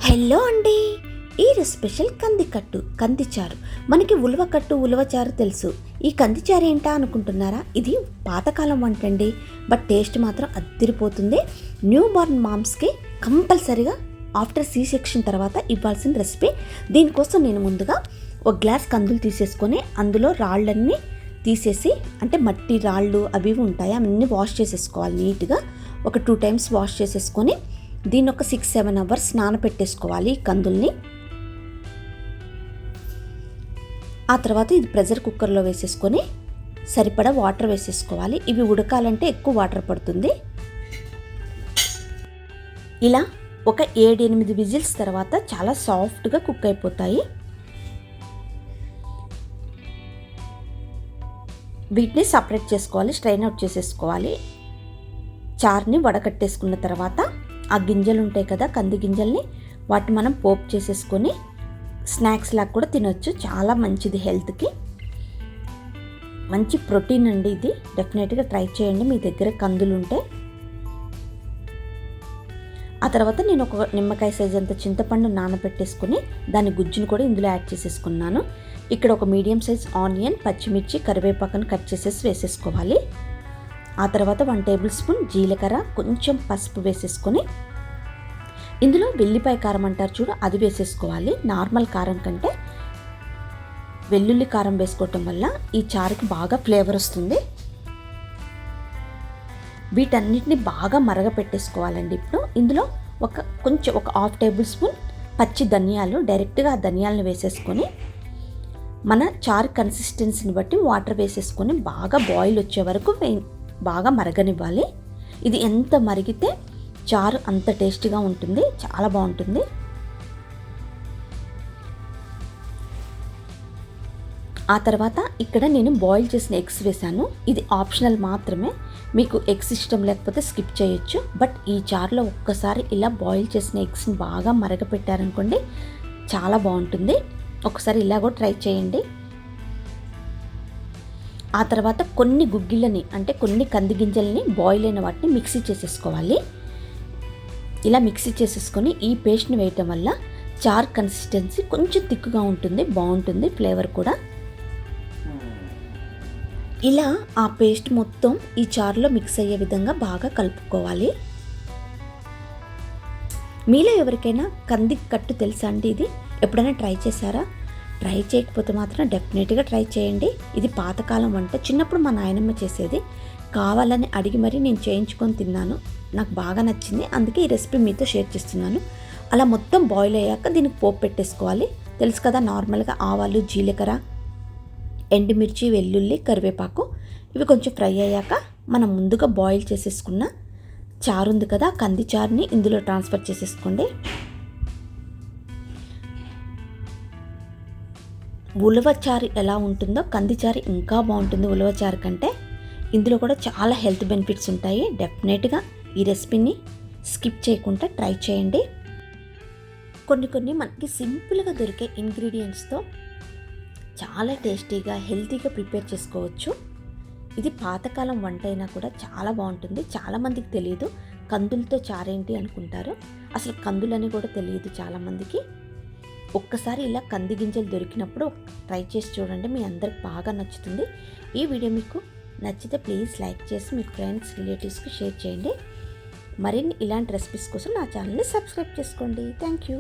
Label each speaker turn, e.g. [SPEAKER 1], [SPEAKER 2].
[SPEAKER 1] Hello అండి. ఈ special కందిచారు. మనకి ఉలవచారు తెలుసు. ఈ కందిచారు ఏంటా అనుకుంటున్నారా? ఇది పాతకాలం వంట అండి. బట్ టేస్ట్ మాత్రం అద్దిరిపోతుంది. న్యూ బార్న్ మామ్స్కి కంపల్సరీగా ఆఫ్టర్ సి సెక్షన్ తర్వాత ఇవ్వాల్సిన రెసిపీ. దీనికోసం నేను ముందుగా ఒక గ్లాస్ కందులు తీసేసుకొని అందులో రాళ్ళన్నీ తీసేసి, అంటే మట్టి రాళ్ళు అవి ఉంటాయి, అవన్నీ వాష్ చేసేసుకోవాలి నీట్గా. ఒక 2 times వాష్ చేసేసుకొని దీన్ని ఒక 6-7 hours నానబెట్టేసుకోవాలి ఈ కందుల్ని. ఆ తర్వాత ఇది ప్రెషర్ కుక్కర్లో వేసేసుకొని సరిపడా వాటర్ వేసేసుకోవాలి. ఇవి ఉడకాలంటే ఎక్కువ వాటర్ పడుతుంది. ఇలా ఒక 7-8 విజిల్స్ తర్వాత చాలా సాఫ్ట్గా కుక్ అయిపోతాయి. వీటిని సపరేట్ చేసుకోవాలి, స్ట్రైన్ అవుట్ చేసేసుకోవాలి. చారుని వడకట్టేసుకున్న తర్వాత ఆ గింజలు ఉంటాయి కదా, కంది గింజల్ని, వాటిని మనం పోపు చేసేసుకొని స్నాక్స్ లాగా కూడా తినొచ్చు. చాలా మంచిది హెల్త్కి, మంచి ప్రోటీన్ అండి ఇది. డెఫినెట్గా ట్రై చేయండి మీ దగ్గర కందులు ఉంటే. ఆ తర్వాత నేను ఒక నిమ్మకాయ సైజ్ అంత చింతపండు నానబెట్టేసుకొని దాని గుజ్జును కూడా ఇందులో యాడ్ చేసేసుకున్నాను. ఇక్కడ ఒక మీడియం సైజ్ ఆనియన్, పచ్చిమిర్చి, కరివేపాకును కట్ చేసేసి వేసేసుకోవాలి. ఆ తర్వాత 1 tablespoon జీలకర్ర, కొంచెం పసుపు వేసేసుకొని ఇందులో వెల్లిపాయ కారం అంటారు చూడు, అది వేసేసుకోవాలి. నార్మల్ కారం కంటే వెల్లుల్లి కారం వేసుకోవటం వల్ల ఈ చారుకి బాగా ఫ్లేవర్ వస్తుంది. వీటన్నిటిని బాగా మరగపెట్టేసుకోవాలండి. ఇప్పుడు ఇందులో ఒక 1/2 tablespoon పచ్చి ధనియాలు, డైరెక్ట్గా ఆ ధనియాలను వేసేసుకొని మన చారు కన్సిస్టెన్సీని బట్టి వాటర్ వేసేసుకొని బాగా బాయిల్ వచ్చే వరకు బాగా మరగనివ్వాలి. ఇది ఎంత మరిగితే చారు అంత టేస్టీగా ఉంటుంది, చాలా బాగుంటుంది. ఆ తర్వాత ఇక్కడ నేను బాయిల్ చేసిన ఎగ్స్ వేసాను. ఇది ఆప్షనల్ మాత్రమే, మీకు ఎగ్స్ ఇష్టం లేకపోతే స్కిప్ చేయొచ్చు. బట్ ఈ చారులో ఒక్కసారి ఇలా బాయిల్ చేసిన ఎగ్స్ని బాగా మరగపెట్టారనుకోండి, చాలా బాగుంటుంది. ఒకసారి ఇలా కూడా ట్రై చేయండి. ఆ తర్వాత కొన్ని గుగ్గిళ్ళని, అంటే కొన్ని కంది గింజల్ని బాయిల్ అయిన వాటిని మిక్సీ చేసేసుకోవాలి. ఇలా మిక్సీ చేసేసుకొని ఈ పేస్ట్ని వేయటం వల్ల చారు కన్సిస్టెన్సీ కొంచెం థిక్గా ఉంటుంది, బాగుంటుంది ఫ్లేవర్ కూడా. ఇలా ఆ పేస్ట్ మొత్తం ఈ చారులో మిక్స్ అయ్యే విధంగా బాగా కలుపుకోవాలి. మీలో ఎవరికైనా కంది కట్టు తెలుసా అండి? ఇది ఎప్పుడైనా ట్రై చేశారా? ట్రై చేయకపోతే మాత్రం డెఫినెట్గా ట్రై చేయండి. ఇది పాతకాలం వంట. చిన్నప్పుడు మా నాయనమ్మ చేసేది, కావాలని అడిగి మరీ నేను చేయించుకొని తిన్నాను. నాకు బాగా నచ్చింది, అందుకే ఈ రెసిపీ మీతో షేర్ చేస్తున్నాను. అలా మొత్తం బాయిల్ అయ్యాక దీనికి పోపు పెట్టేసుకోవాలి. తెలుసు కదా, నార్మల్గా ఆవాలు, జీలకర్ర, ఎండుమిర్చి, వెల్లుల్లి, కరివేపాకు, ఇవి కొంచెం ఫ్రై అయ్యాక మనం ముందుగా బాయిల్ చేసేసుకున్న చారు ఉంది కదా, కంది చారుని ఇందులో ట్రాన్స్ఫర్ చేసేసుకోండి. ఉలవచారు ఎలా ఉంటుందో కందిచారు ఇంకా బాగుంటుంది ఉలవచారు కంటే. ఇందులో కూడా చాలా హెల్త్ బెనిఫిట్స్ ఉంటాయి. డెఫినెట్గా ఈ రెసిపీని స్కిప్ చేయకుండా ట్రై చేయండి. కొన్ని మనకి సింపుల్గా దొరికే ఇంగ్రీడియంట్స్తో చాలా టేస్టీగా, హెల్తీగా ప్రిపేర్ చేసుకోవచ్చు. ఇది పాతకాలం వంట అయినా కూడా చాలా బాగుంటుంది. చాలామందికి తెలియదు కందులతో చారేంటి అనుకుంటారు. అసలు కందులని కూడా తెలియదు చాలామందికి. ఒక్కసారి ఇలా కంది గింజలు దొరికినప్పుడు ట్రై చేసి చూడండి, మీ అందరికి బాగా నచ్చుతుంది. ఈ వీడియో మీకు నచ్చితే ప్లీజ్ లైక్ చేసి మీ ఫ్రెండ్స్, రిలేటివ్స్కి షేర్ చేయండి. మరిన్ని ఇలాంటి రెసిపీస్ కోసం నా ఛానల్ని సబ్స్క్రైబ్ చేసుకోండి. Thank you.